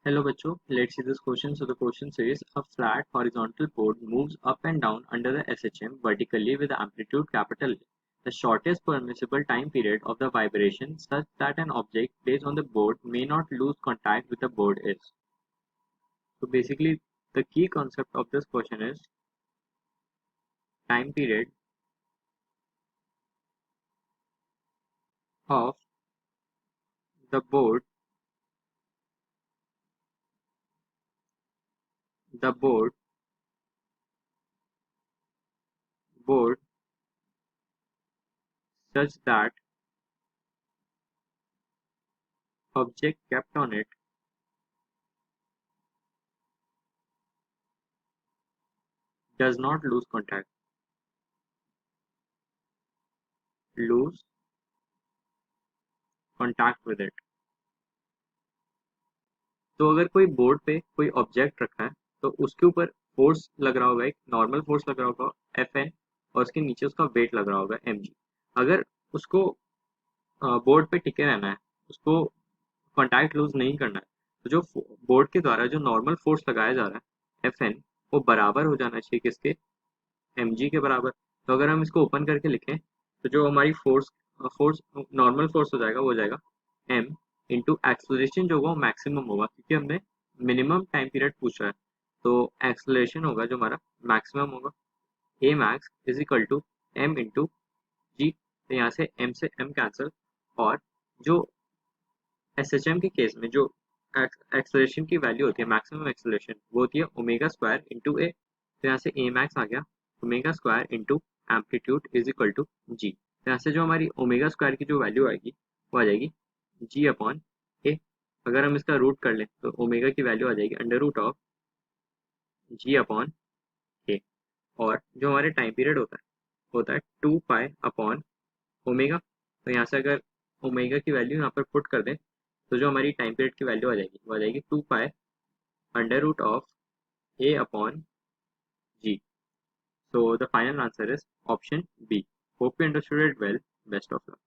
Hello बच्चों, let's see this question. So the question says a flat horizontal board moves up and down under the SHM vertically with amplitude capital A. The shortest permissible time period of the vibration such that an object placed on the board may not lose contact with the board is. So basically the key concept of this question is time period of the board the board such that object kept on it does not lose contact with it. तो अगर कोई board पे कोई object रखा है तो उसके ऊपर फोर्स लग रहा होगा, एक नॉर्मल फोर्स लग रहा होगा Fn, और उसके नीचे उसका वेट लग रहा होगा mg. अगर उसको बोर्ड पे टिके रहना है, उसको कांटेक्ट लूज नहीं करना है, तो जो बोर्ड के द्वारा जो नॉर्मल फोर्स लगाया जा रहा है Fn, वो बराबर हो जाना चाहिए किसके, mg के बराबर. तो अगर हम इसको ओपन करके लिखें तो जो हमारी फोर्स फोर्स नॉर्मल फोर्स हो जाएगा वो हो जाएगा m इंटू एक्सलेशन जो होगा वो मैक्सिमम होगा, क्योंकि हमने मिनिमम टाइम पीरियड पूछा है. तो एक्सलेशन होगा जो हमारा मैक्सिमम होगा, A max is equal to M into G. तो यहाँ से m से m कैंसिल, और जो एस एच एम के केस में जो एक्सलेशन की वैल्यू होती है, मैक्सिमम एक्सलेशन, वो होती है ओमेगा स्क्वायर इंटू ए. तो यहाँ से ए मैक्स आ गया omega square into amplitude is equal to G. तो यहाँ से जो हमारी ओमेगा स्क्वायर की जो वैल्यू आएगी वो आ जाएगी जी अपॉन ए. अगर हम इसका रूट कर लें तो ओमेगा की वैल्यू आ जाएगी under root of G upon A. और जो हमारे टाइम पीरियड होता है 2 पाई अपॉन ओमेगा. तो यहाँ से अगर ओमेगा की वैल्यू यहाँ पर पुट कर दें तो जो हमारी टाइम पीरियड की वैल्यू आ जाएगी वो आ जाएगी 2 pi under root of a upon g. So the final answer is option B. Hope you understood it well. Best of luck.